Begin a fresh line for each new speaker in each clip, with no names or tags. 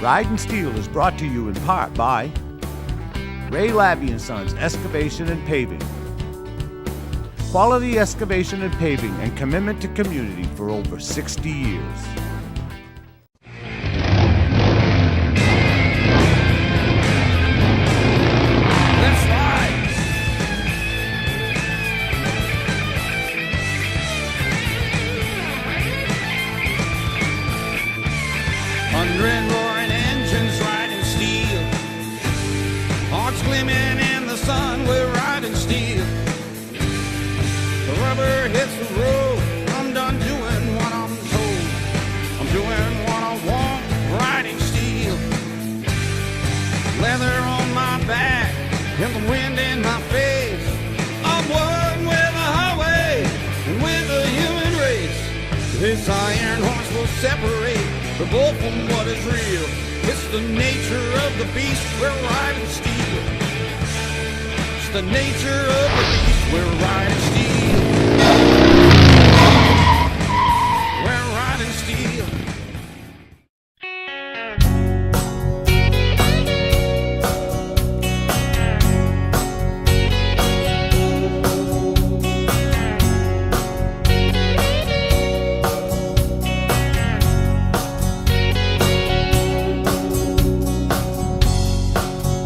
Ridin Steel is brought to you in part by Ray Labby & Sons Excavation and Paving. Quality excavation and paving and commitment to community for over 60 years.
Let's ride! Hundred roaring engines riding steel, hearts gleaming in the sun, we're riding steel. The rubber hits the road, I'm done doing what I'm told. I'm doing what I want, riding steel. Leather on my back, and the wind in my face. I'm one with the highway, and with the human race. This iron horse will separate the bull from what is real. It's the nature of the beast, we're riding steel. It's the nature of the beast, we're riding steel. We're riding steel.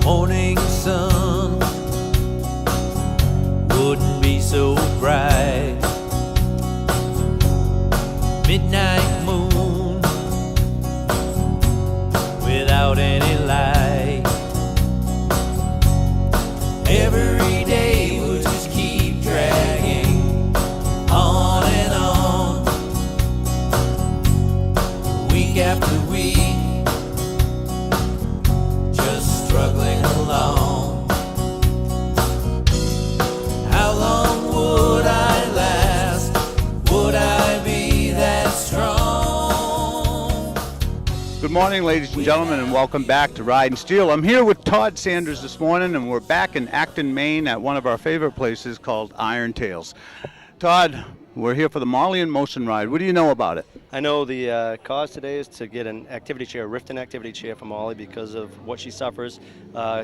Morning sun wouldn't be so bright. Midnight moon without any light. Every day will just keep dragging on and on, week after week, just struggling along. How long would I last? Would I be that strong?
Good morning, ladies and gentlemen, and welcome back to Ridin Steel. I'm here with Todd Sanders this morning, and we're back in Acton, Maine at one of our favorite places called Iron Tales. Todd, we're here for the Molly in Motion ride. What do you know about it?
I know the cause today is to get an activity chair, a Ridin activity chair for Molly because of what she suffers.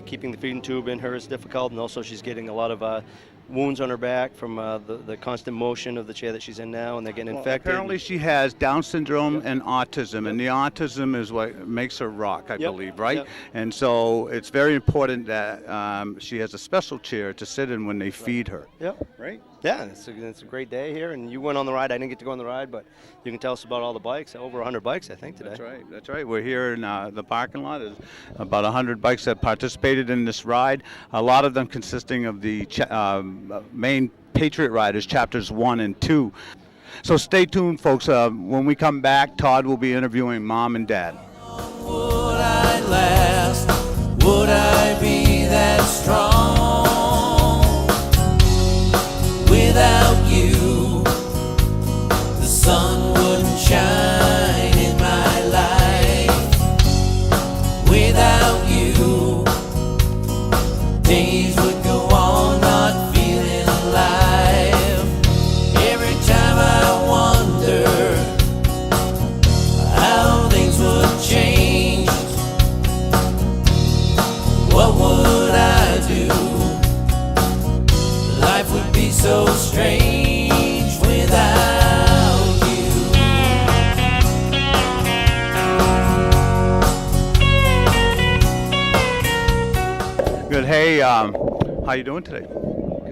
Keeping the feeding tube in her is difficult, and also she's getting a lot of wounds on her back from the constant motion of the chair that she's in now, and they're getting infected.
Apparently she has Down syndrome and autism, and the autism is what makes her rock, I believe, right?
Yep.
And so it's very important that she has a special chair to sit in when they feed her.
Yep.
Right?
Yeah, it's a great day here, and you went on the ride. I didn't get to go on the ride, but you can tell us about all the bikes. Over 100 bikes, I think, today.
That's right. That's right. We're here in the parking lot. There's about 100 bikes that participated in this ride. A lot of them consisting of the main Patriot Riders, chapters 1 and 2. So stay tuned, folks. When we come back, Todd will be interviewing Mom and Dad.
Would I last? Would I be that strong? Without you, the sun wouldn't shine in my life. Without you, days would go on not feeling alive. Every time I wonder how things would change, what would I do? Life would be so strange without you.
Good. Hey, how you doing today?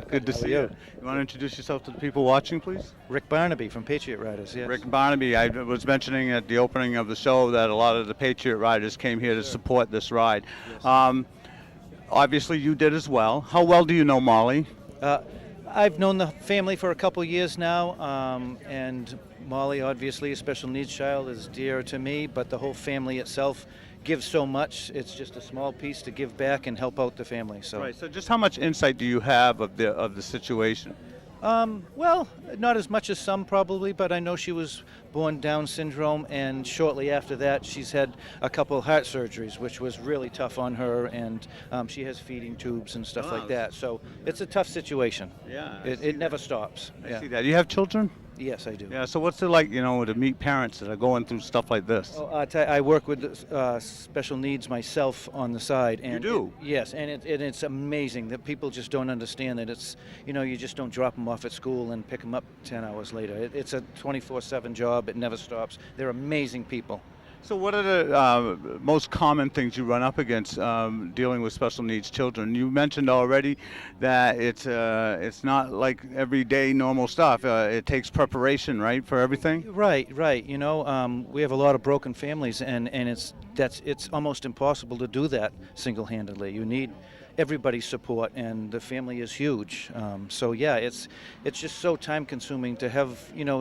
Good to see you. You want to introduce yourself to the people watching, please?
Rick Barnaby from Patriot Riders, yes.
Rick Barnaby, I was mentioning at the opening of the show that a lot of the Patriot Riders came here to support this ride.
Yes.
Obviously, you did as well. How well do you know Molly?
I've known the family for a couple years now, and Molly, obviously, a special needs child, is dear to me, but the whole family itself gives so much. It's just a small piece to give back and help out the family. So.
Right. So just how much insight do you have of the situation?
Well, not as much as some probably, but I know she was born Down syndrome, and shortly after that she's had a couple heart surgeries, which was really tough on her, and she has feeding tubes and stuff like that. So it's a tough situation.
Yeah.
It never stops.
I see that. You have children?
Yes, I do.
Yeah. So what's it like, to meet parents that are going through stuff like this?
Oh, I work with special needs myself on the side. And
do?
Yes, and it's amazing that people just don't understand that it's, you just don't drop them off at school and pick them up 10 hours later. It's a 24/7 job. It never stops. They're amazing people.
So what are the most common things you run up against dealing with special needs children? You mentioned already that it's not like everyday normal stuff. It takes preparation, right, for everything?
Right. We have a lot of broken families, and it's almost impossible to do that single-handedly. You need everybody's support, and the family is huge. So yeah, it's just so time-consuming to have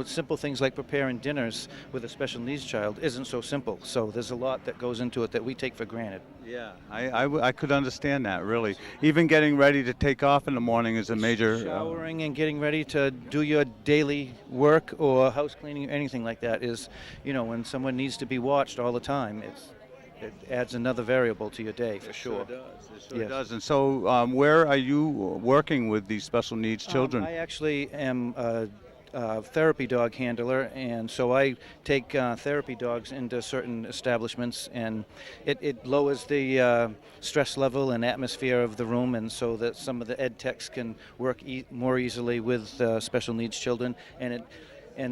simple things like preparing dinners with a special needs child isn't so simple. So there's a lot that goes into it that we take for granted.
Yeah, I could understand that, really. Even getting ready to take off in the morning is a major...
Showering and getting ready to do your daily work or house cleaning or anything like that is, when someone needs to be watched all the time, it adds another variable to your day for sure.
It does. It
Yes.
does. And so where are you working with these special needs children?
I actually am a therapy dog handler, and so I take therapy dogs into certain establishments, and it lowers the stress level and atmosphere of the room, and so that some of the ed techs can work more easily with special needs children, and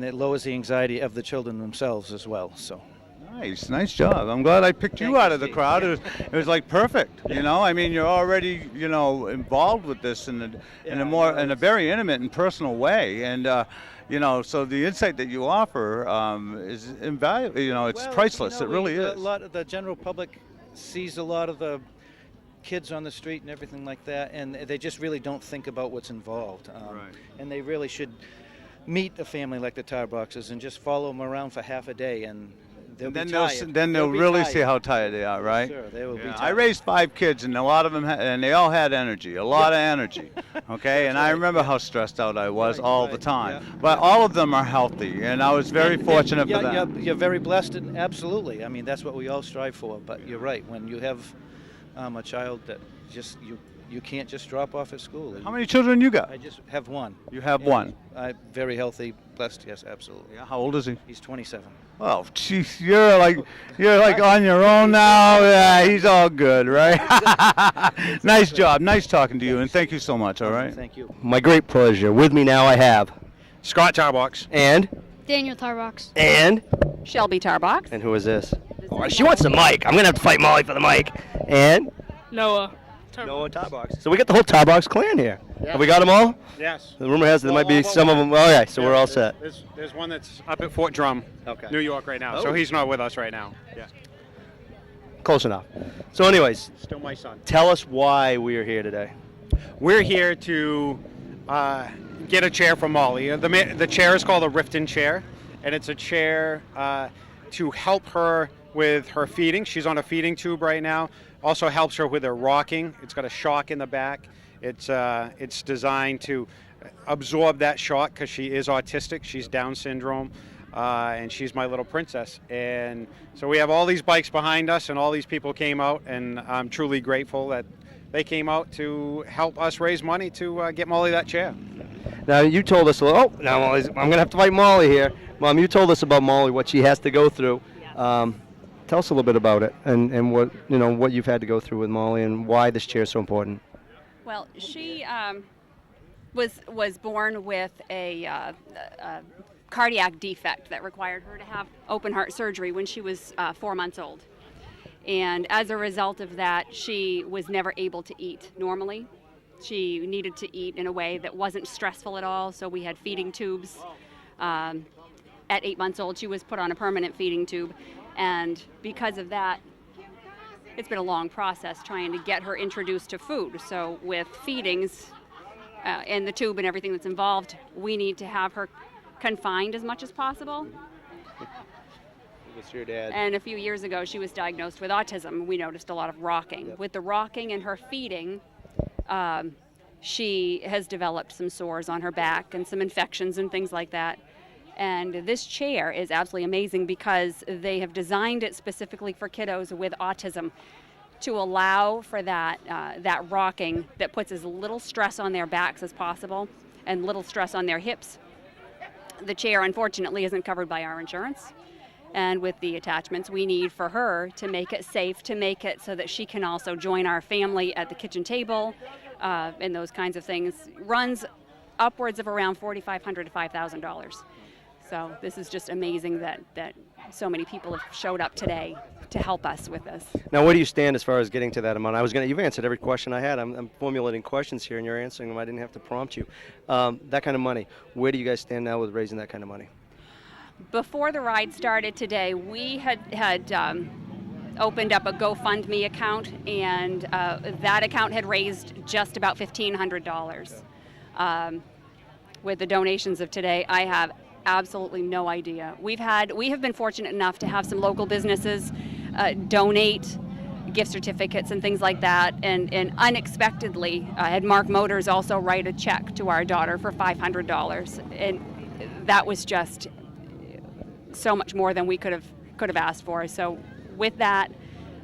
it lowers the anxiety of the children themselves as well. So.
Nice job. I'm glad I picked you
Thank
out
you,
of the
Steve.
crowd. It was like perfect. I mean, you're already involved with this in a very intimate and personal way, and so the insight that you offer is invaluable. It's
Well,
priceless. It really
A
is.
lot of the general public sees a lot of the kids on the street and everything like that, and they just really don't think about what's involved.
Right.
And they really should meet a family like the Tarboxes and just follow them around for half a day, and they'll be tired.
Then they'll
be
really
tired.
see how tired they are, right?
Sure, they will be
Yeah,
tired.
I raised 5 kids, and a lot of them, and they all had energy, a lot of energy. Okay, and I remember how stressed out I was all the time.
yeah.
But all of them are healthy, and I was very fortunate for that.
You're very blessed, and absolutely. I mean, that's what we all strive for. But you're right. When you have a child that just you can't just drop off at school.
How many children you got?
I just have one.
You have
Yeah,
one.
I'm very healthy, blessed. Yes, absolutely.
Yeah, how old is he?
He's 27.
Oh, jeez, you're like on your own now. Yeah, he's all good, right? Nice job. Nice talking to you, and thank you so much. All right.
Thank you.
My great pleasure. With me now I have
Scott Tarbox.
and
Daniel Tarbox.
Shelby Tarbox.
and who is this? Oh, she wants the mic. I'm gonna have to fight Molly for the mic. And
Noah.
Noah Tarbox. So we got the whole Tarbox clan here. Have we got them all?
Yes.
The rumor has it there might be
Well,
some of them. Okay, so we're all set.
There's one that's up at Fort Drum,
Okay.
New York right now.
Oh.
So he's not with us right now. Yeah.
Close enough. So, anyways,
Still my son.
tell us why we are here today.
We're here to get a chair for Molly. The chair is called a Ridin chair, and it's a chair to help her with her feeding. She's on a feeding tube right now. Also helps her with her rocking. It's got a shock in the back. It's designed to absorb that shock because she is autistic. She's Down syndrome, and she's my little princess. And so we have all these bikes behind us, and all these people came out, and I'm truly grateful that they came out to help us raise money to get Molly that chair.
Now, you told us a little. Oh, now I'm going to have to fight Molly here. Mom, you told us about Molly, what she has to go through. Tell us a little bit about it and what you've had to go through with Molly and why this chair is so important.
Well, she was born with a cardiac defect that required her to have open heart surgery when she was 4 months old. And as a result of that, she was never able to eat normally. She needed to eat in a way that wasn't stressful at all, so we had feeding tubes. At 8 months old, she was put on a permanent feeding tube, and because of that, it's been a long process trying to get her introduced to food. So with feedings and the tube and everything that's involved, we need to have her confined as much as possible.
It's your dad.
And a few years ago, she was diagnosed with autism. We noticed a lot of rocking.
Yep.
With the rocking and her feeding, she has developed some sores on her back and some infections and things like that. And this chair is absolutely amazing because they have designed it specifically for kiddos with autism to allow for that rocking that puts as little stress on their backs as possible and little stress on their hips. The chair, unfortunately, isn't covered by our insurance. And with the attachments we need for her to make it safe, to make it so that she can also join our family at the kitchen table and those kinds of things, runs upwards of around $4,500 to $5,000. So this is just amazing that so many people have showed up today to help us with this.
Now, where do you stand as far as getting to that amount? You've answered every question I had. I'm formulating questions here, and you're answering them. I didn't have to prompt you. That kind of money, where do you guys stand now with raising that kind of money?
Before the ride started today, we had opened up a GoFundMe account, and that account had raised just about $1,500. With the donations of today, I have absolutely no idea. We have been fortunate enough to have some local businesses donate gift certificates and things like that, and unexpectedly had Mark Motors also write a check to our daughter for $500, and that was just so much more than we could have asked for. So with that,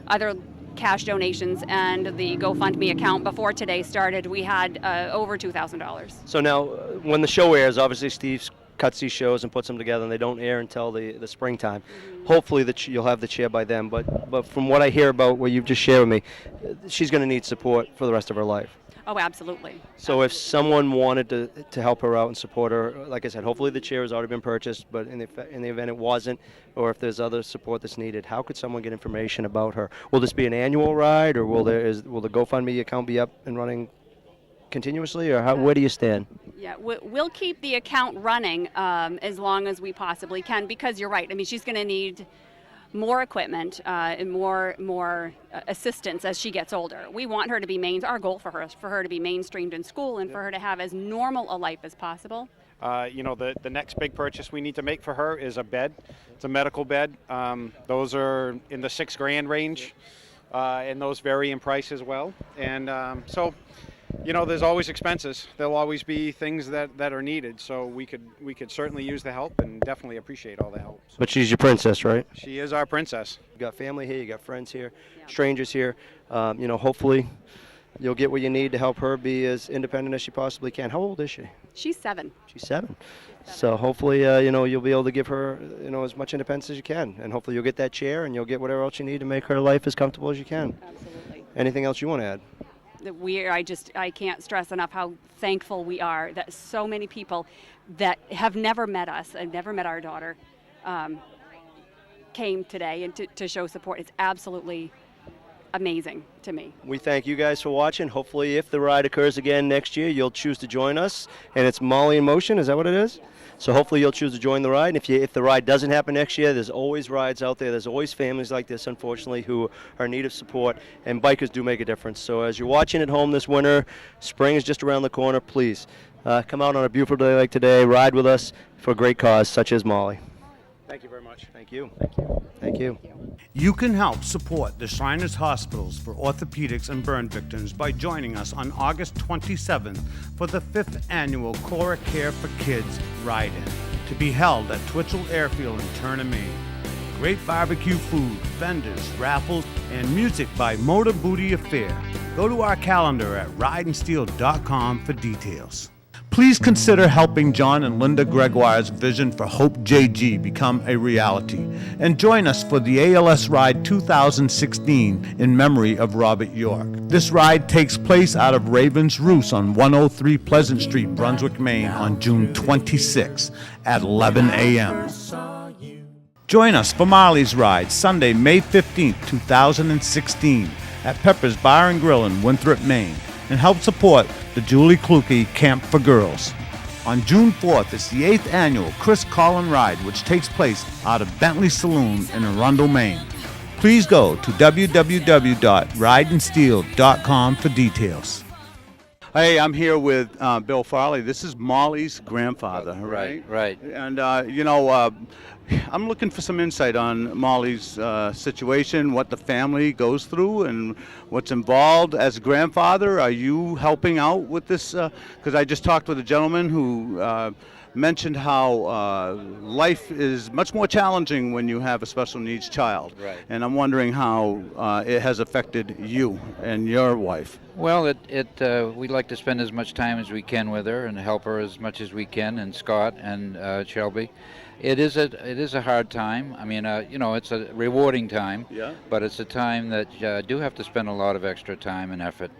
other cash donations and the GoFundMe account before today started, we had over $2,000.
So now, when the show airs, obviously Steve cuts these shows and puts them together, and they don't air until the springtime. Hopefully you'll have the chair by then, but from what I hear about what you've just shared with me, she's going to need support for the rest of her life.
Oh, absolutely.
So if someone wanted to help her out and support her, like I said, hopefully the chair has already been purchased, but in the event it wasn't, or if there's other support that's needed, how could someone get information about her? Will this be an annual ride, or will the GoFundMe account be up and running continuously, or where do you stand?
Yeah, we'll keep the account running as long as we possibly can, because you're right. I mean, she's going to need more equipment and more assistance as she gets older. We want her to be our goal for her to be mainstreamed in school and for her to have as normal a life as possible.
The next big purchase we need to make for her is a bed. It's a medical bed. Those are in the $6,000 range, and those vary in price as well. And there's always expenses. There'll always be things that are needed. So we could certainly use the help and definitely appreciate all the help. So
But she's your princess, right?
she is our princess.
You got family here, you got friends here, strangers here. Hopefully you'll get what you need to help her be as independent as she possibly can. How old is she?
She's 7.
She's 7. So hopefully, you'll be able to give her, as much independence as you can. And hopefully you'll get that chair and you'll get whatever else you need to make her life as comfortable as you can.
Absolutely.
Anything else you want to add?
I can't stress enough how thankful we are that so many people that have never met us and never met our daughter came today and to show support. It's absolutely amazing to me.
We thank you guys for watching. Hopefully, if the ride occurs again next year, you'll choose to join us. And it's Molly in Motion, is that what it is? So hopefully you'll choose to join the ride. And if the ride doesn't happen next year, there's always rides out there. There's always families like this, unfortunately, who are in need of support. And bikers do make a difference. So as you're watching at home this winter, spring is just around the corner. Please come out on a beautiful day like today. Ride with us for a great cause such as Molly.
Thank you very much.
Thank you. Thank you. Thank you.
You can help support the Shriners Hospitals for Orthopedics and Burn Victims by joining us on August 27th for the 5th annual Cora Care for Kids Ride-In, to be held at Twitchell Airfield in Turner, Maine. Great barbecue food, vendors, raffles, and music by Motor Booty Affair. Go to our calendar at ridandsteel.com for details. Please consider helping John and Linda Gregoire's vision for Hope JG become a reality, and join us for the ALS Ride 2016 in memory of Robert York. This ride takes place out of Raven's Roost on 103 Pleasant Street, Brunswick, Maine on June 26 at 11 a.m. Join us for Marley's Ride Sunday, May 15, 2016 at Pepper's Bar and Grill in Winthrop, Maine, and help support the Julie Kluge Camp for Girls. On June 4th, it's the 8th annual Chris Collin Ride, which takes place out of Bentley Saloon in Arundel, Maine. Please go to www.ridandsteel.com for details.
Hey, I'm here with Bill Farley. This is Molly's grandfather, right?
Right.
And, I'm looking for some insight on Molly's situation, what the family goes through, and what's involved. As a grandfather, are you helping out with this? Because I just talked with a gentleman who mentioned how life is much more challenging when you have a special needs child.
Right.
And I'm wondering how it has affected you and your wife.
Well, we like to spend as much time as we can with her and help her as much as we can, and Scott and Shelby. It is a hard time. I mean, it's a rewarding time.
Yeah.
But it's a time that you do have to spend a lot of extra time and effort.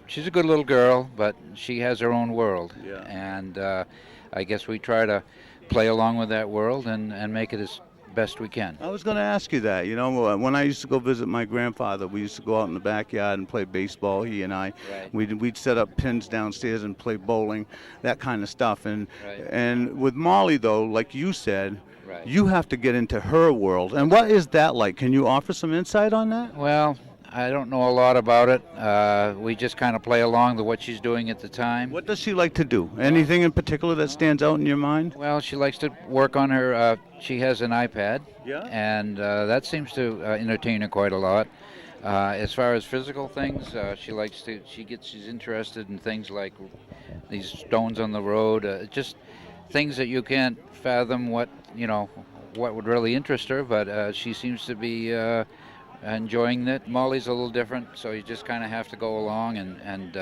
She's a good little girl, but she has her own world.
Yeah.
And I guess we try to play along with that world and make it as best we can.
I was going to ask you that. You know, when I used to go visit my grandfather, we used to go out in the backyard and play baseball, he and I.
Right.
We'd set up pins downstairs and play bowling, that kind of stuff. And
Right.
and with Molly, though, like you said,
Right.
you have to get into her world. And what is that like? Can you offer some insight on that?
Well, I don't know a lot about it. We just kind of play along to what she's doing at the time.
What does she like to do? Anything in particular that stands out in your mind?
Well, she likes to work on her. She has an iPad,
Yeah.
and that seems to entertain her quite a lot. As far as physical things, she's interested in things like these stones on the road, just things that you can't fathom what would really interest her. But she seems to be enjoying it. Molly's a little different, so you just kind of have to go along and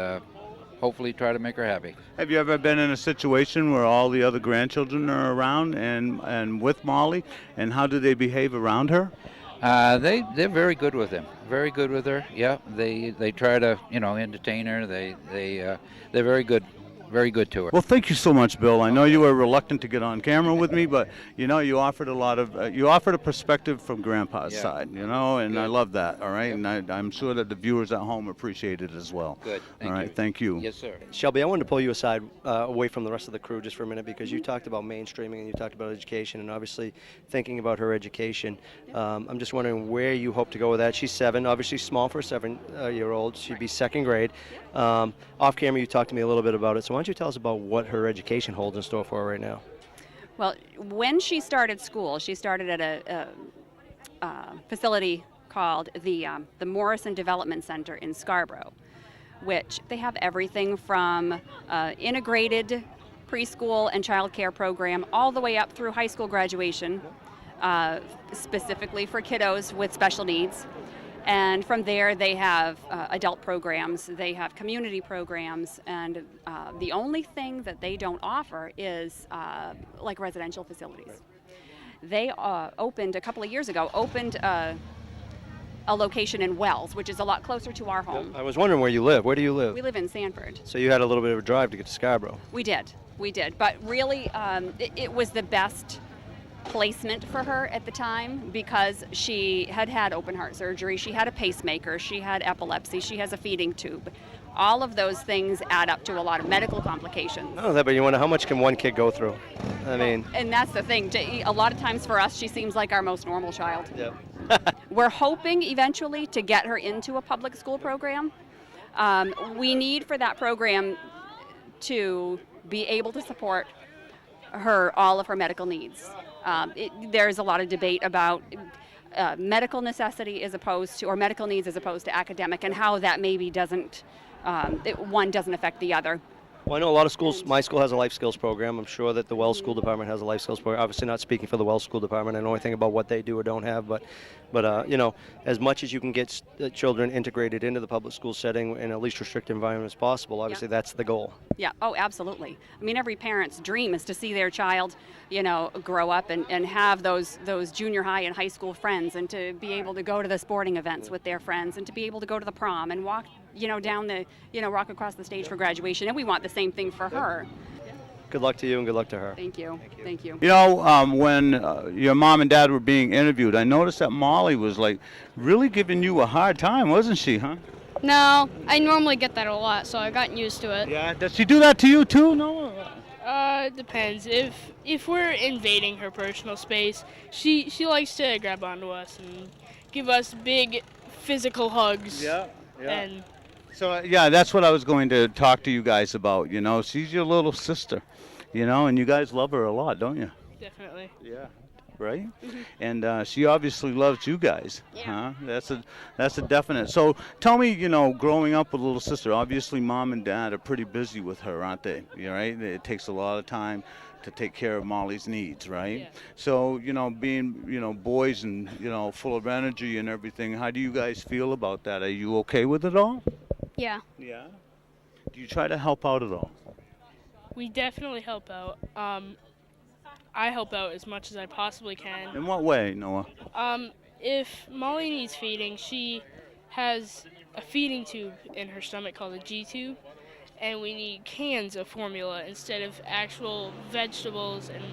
hopefully try to make her happy.
Have you ever been in a situation where all the other grandchildren are around and with Molly, and how do they behave around her?
They're very good with him. Very good with her. Yeah, they try to entertain her. They're very good. Very good to her.
Well, thank you so much, Bill. I know you were reluctant to get on camera with me, but you offered a perspective from Grandpa's
Yeah.
side, and
Good.
I love that. All right,
Yep.
and I'm sure that the viewers at home appreciate it as well.
Good. Thank
All right,
you.
thank you.
Yes, sir.
Shelby, I wanted to pull you aside away from the rest of the crew just for a minute because you talked about mainstreaming and you talked about education and obviously thinking about her education. I'm just wondering where you hope to go with that. She's 7, obviously small for a 7-year-old. She'd be second grade. Off camera, you talked to me a little bit about it. So why don't you tell us about what her education holds in store for her right now?
Well, when she started school, she started at a facility called the Morrison Development Center in Scarborough, which they have everything from integrated preschool and child care program all the way up through high school graduation, specifically for kiddos with special needs. And from there, they have adult programs, they have community programs, and the only thing that they don't offer is like residential facilities. They opened a couple of years ago, a location in Wells, which is a lot closer to our home.
I was wondering where you live. Where do you live?
We live in Sanford.
So you had a little bit of a drive to get to Scarborough.
We did. But really, it was the best placement for her at the time because she had open heart surgery, she had a pacemaker, she had epilepsy, she has a feeding tube. All of those things add up to a lot of medical complications.
No, but you wonder how much can one kid go through? I mean,
And that's the thing. A lot of times for us, she seems like our most normal child.
yeah.
We're hoping eventually to get her into a public school program. We need for that program to be able to support all of her medical needs. There's a lot of debate about medical necessity medical needs as opposed to academic, and how that maybe one doesn't affect the other.
Well, I know a lot of schools. My school has a life skills program. I'm sure that the Wells School Department has a life skills program. Obviously, not speaking for the Wells School Department. I know anything about what they do or don't have, but as much as you can get children integrated into the public school setting in at least restricted environment as possible, obviously that's the goal.
Yeah. Oh, absolutely. I mean, every parent's dream is to see their child, grow up and have those junior high and high school friends, and to be able to go to the sporting events with their friends, and to be able to go to the prom and walk, walk across the stage for graduation. And we want the same thing for her.
Good luck to you and good luck to her.
Thank you. Thank you.
When your mom and dad were being interviewed, I noticed that Molly was like really giving you a hard time, wasn't she, huh?
No, I normally get that a lot, so I've gotten used to it.
Yeah. Does she do that to you too? No.
It depends. If we're invading her personal space, she likes to grab onto us and give us big physical hugs.
Yeah.
And
So that's what I was going to talk to you guys about. She's your little sister, and you guys love her a lot, don't you?
definitely.
Yeah. Right? And she obviously loves you guys.
Yeah.
Huh? That's a definite. So tell me, growing up with a little sister, obviously mom and dad are pretty busy with her, aren't they? Right? It takes a lot of time to take care of Molly's needs, right?
Yeah.
So, being, boys and, full of energy and everything, how do you guys feel about that? Are you okay with it all?
Yeah.
Yeah. Do you try to help out at all?
We definitely help out. I help out as much as I possibly can.
In what way, Noah?
If Molly needs feeding, she has a feeding tube in her stomach called a G tube, and we need cans of formula instead of actual vegetables and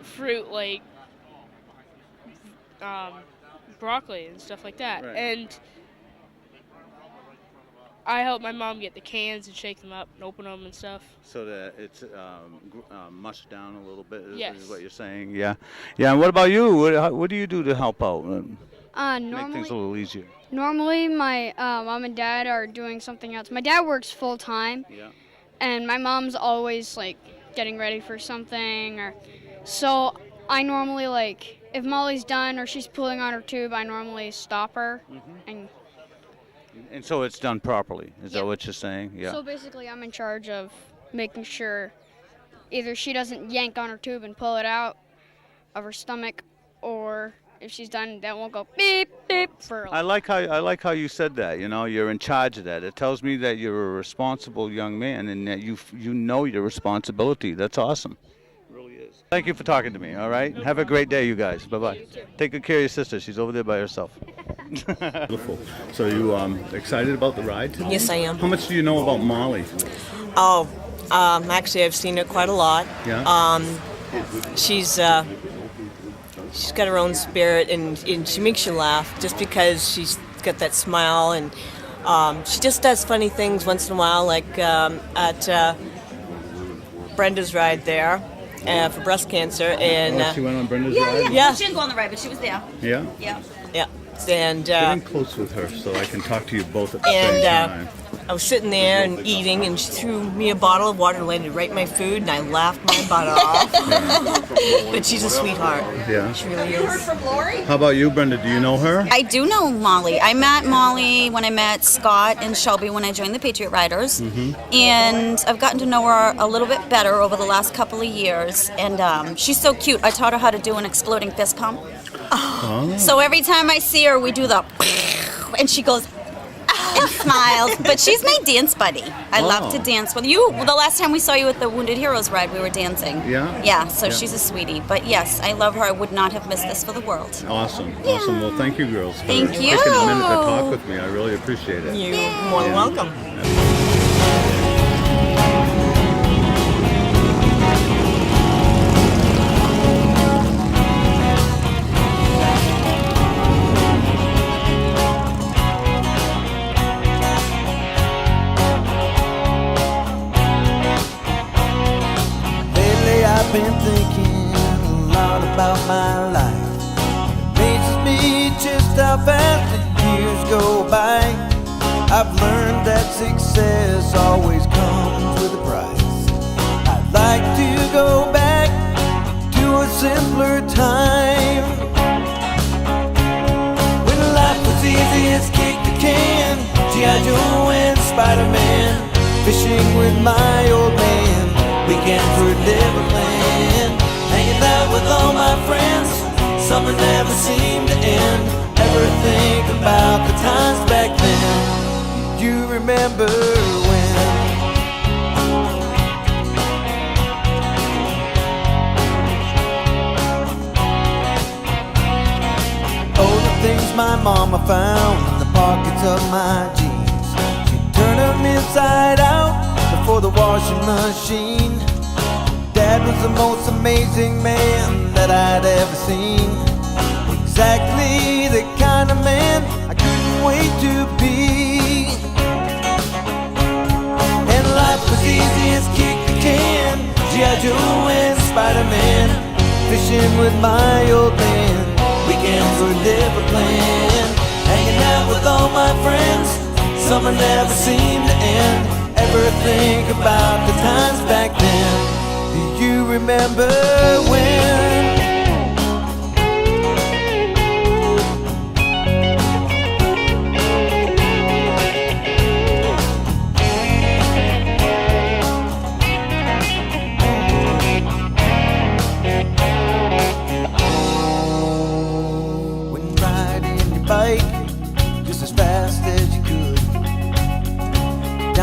fruit like broccoli and stuff like that.
Right.
And I help my mom get the cans and shake them up and open them and stuff.
So that it's mushed down a little bit, is
Yes.
what you're saying? Yeah. Yeah, and what about you? What do you do to help out? Make things a little easier.
Normally my mom and dad are doing something else. My dad works full time,
Yeah.
and my mom's always like getting ready for something, or so I normally like if Molly's done or she's pulling on her tube, I normally stop her
And so it's done properly. Is
Yeah.
that what you're saying? Yeah.
So basically, I'm in charge of making sure either she doesn't yank on her tube and pull it out of her stomach, or if she's done, that won't go beep beep for.
I like how you said that. You're in charge of that. It tells me that you're a responsible young man and that you know your responsibility. That's awesome. It really is. Thank you for talking to me. All right. Have a great day, you guys. Bye bye. Take good care of your sister. She's over there by herself. Beautiful. So you excited about the ride today?
Yes, I am.
How much do you know about Molly?
Oh, actually, I've seen her quite a lot.
Yeah.
She's got her own spirit, and she makes you laugh just because she's got that smile, and she just does funny things once in a while, like at Brenda's ride there for breast cancer. And
she went on Brenda's ride?
Yeah.
She didn't go on the ride, but she was there.
Yeah?
Yeah.
Yeah. And
Get in close with her so I can talk to you both at the same time.
I was sitting there and eating, and she threw me a bottle of water and landed right in my food, and I laughed my butt off. But she's a sweetheart.
Yeah.
She really is.
How about you, Brenda? Do you know her?
I do know Molly. I met Molly when I met Scott and Shelby when I joined the Patriot Riders. And I've gotten to know her a little bit better over the last couple of years. And she's so cute. I taught her how to do an exploding fist pump.
Oh.
So every time I see her, we do the and she goes and smiles. But she's my dance buddy. I love to dance with you. The last time we saw you at the Wounded Heroes ride, we were dancing.
Yeah?
Yeah, so
Yeah.
she's a sweetie. But yes, I love her. I would not have missed this for the world.
Awesome. Awesome. Well, thank you, girls, for
Thank
taking
you.
a minute to talk with me. I really appreciate it.
You're more than welcome.
Lately I've been thinking a lot about my life. It amazes me just how fast the years go by. I've learned that success always comes with a price. I'd like to go back to a simpler time, when life was easy as kick the can, G.I. Joe and Spider-Man, fishing with my old man, weekends were Neverland, hanging out with all my friends. Summer never seemed to end. Ever think about the times back then? Do you remember when? Oh, the things my mama found in the pockets of my jeans. She'd turn them inside out before the washing machine. Dad was the most amazing man that I'd ever seen. Exactly the kind of man I couldn't wait to be. And life was easy as kick the can, G.I. Joe and Spider-Man, fishing with my old man, weekends were never planned, hanging out with all my friends. Summer never seemed to end. Ever think about the times back then? Do you remember when?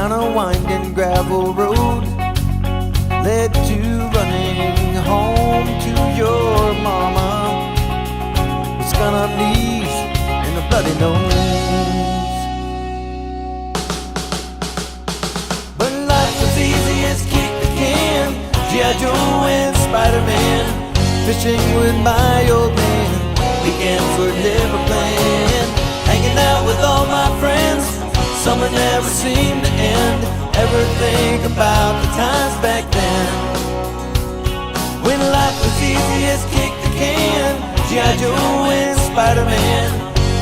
down a winding gravel road led to running home to your mama. With scarred up knees and a bloody nose. But life was easy as kick the can, G.I. Joe and Spider-Man, fishing with my old man, weekends were never planned. Hanging out with all my friends, summer never seemed to end. Ever think about the times back then, when life was easy as kick the can, G.I. Joe and Spider-Man,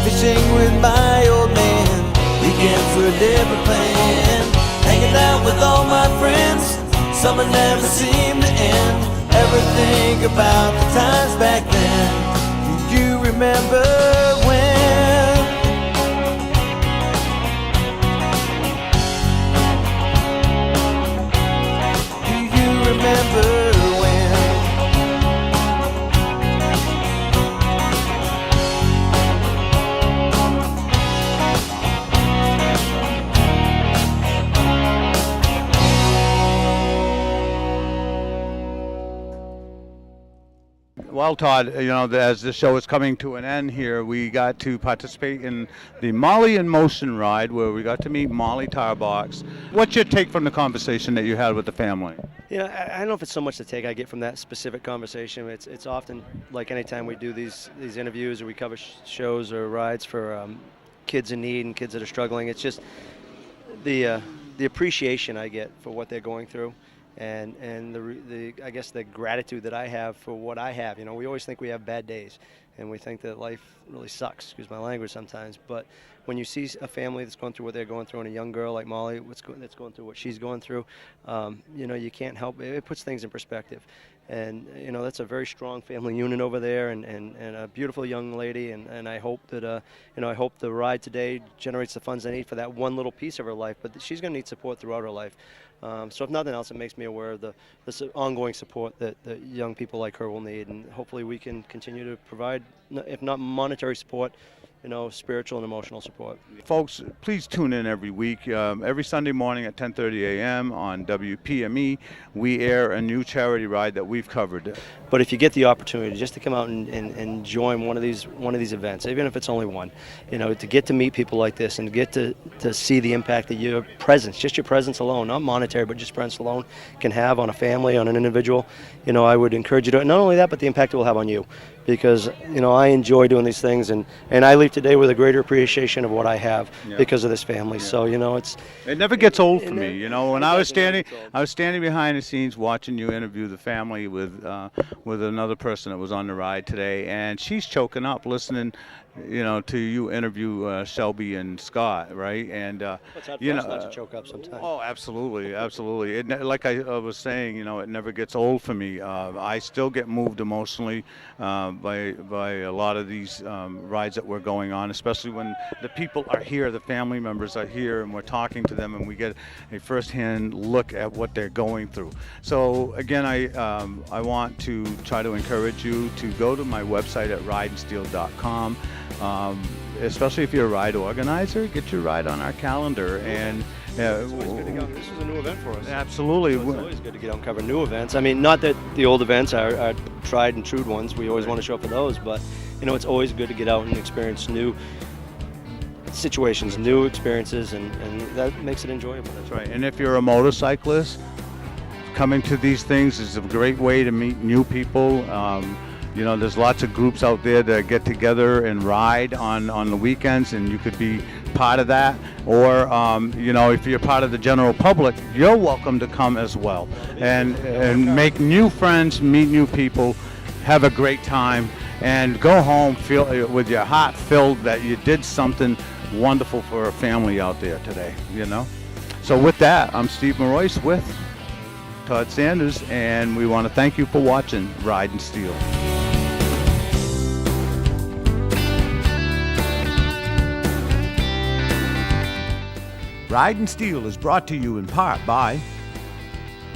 fishing with my old man, weekends were never planned. Hanging out with all my friends, summer never seemed to end. Ever think about the times back then? Do you remember when? Do you remember when?
Well, Todd, as the show is coming to an end here, we got to participate in the Molly in Motion ride, where we got to meet Molly Tarbox. What's your take from the conversation that you had with the family?
I don't know if it's so much the take I get from that specific conversation. It's often like anytime we do these interviews or we cover shows or rides for kids in need and kids that are struggling. It's just the appreciation I get for what they're going through. And the I guess the gratitude that I have for what I have. We always think we have bad days, and we think that life really sucks, excuse my language sometimes. But when you see a family that's going through what they're going through, and a young girl like Molly that's going through what she's going through, you can't help it. It puts things in perspective. And that's a very strong family unit over there, and a beautiful young lady. And I hope that I hope the ride today generates the funds they need for that one little piece of her life. But she's going to need support throughout her life. So if nothing else, it makes me aware of the ongoing support that young people like her will need, and hopefully we can continue to provide, if not monetary support, spiritual and emotional support.
Folks, please tune in every week. Every Sunday morning at 10:30 a.m. on WPME, we air a new charity ride that we've covered.
But if you get the opportunity just to come out and join one of these events, even if it's only one, to get to meet people like this and get to see the impact that your presence, just your presence alone, not monetary, but just presence alone, can have on a family, on an individual, I would encourage you to. Not only that, but the impact it will have on you. Because I enjoy doing these things, and I leave today with a greater appreciation of what I have because of this family. Yeah. So
it never gets old for me. When I was standing behind the scenes watching you interview the family with another person that was on the ride today, and she's choking up listening, to you interview Shelby and Scott, right? And
it's hard for us not to choke up sometimes.
Oh, absolutely. Like I was saying, it never gets old for me. I still get moved emotionally by a lot of these rides that we're going on, especially when the people are here, the family members are here, and we're talking to them, and we get a first-hand look at what they're going through. So again, I want to try to encourage you to go to my website at rideandsteel.com. Especially if you're a ride organizer, get your ride on our calendar. And
it's always good to go. This is a new event for us.
Absolutely.
So it's always good to get out and cover new events. I mean, not that the old events are tried and true ones. We always want to show up for those, but it's always good to get out and experience new situations, new experiences, and that makes it enjoyable.
That's right. And if you're a motorcyclist, coming to these things is a great way to meet new people. There's lots of groups out there that get together and ride on the weekends, and you could be part of that. Or, if you're part of the general public, you're welcome to come as well and make new friends, meet new people, have a great time, and go home with your heart filled that you did something wonderful for a family out there today, So with that, I'm Steve Marois with Todd Sanders, and we want to thank you for watching Ride and Steel.
Ride and Steel is brought to you in part by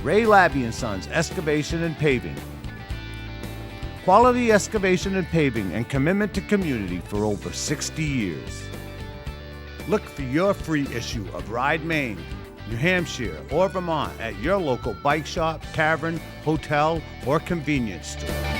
Ray Labby & Sons Excavation and Paving. Quality excavation and paving and commitment to community for over 60 years. Look for your free issue of Ride Maine New Hampshire, or Vermont at your local bike shop, tavern, hotel, or convenience store.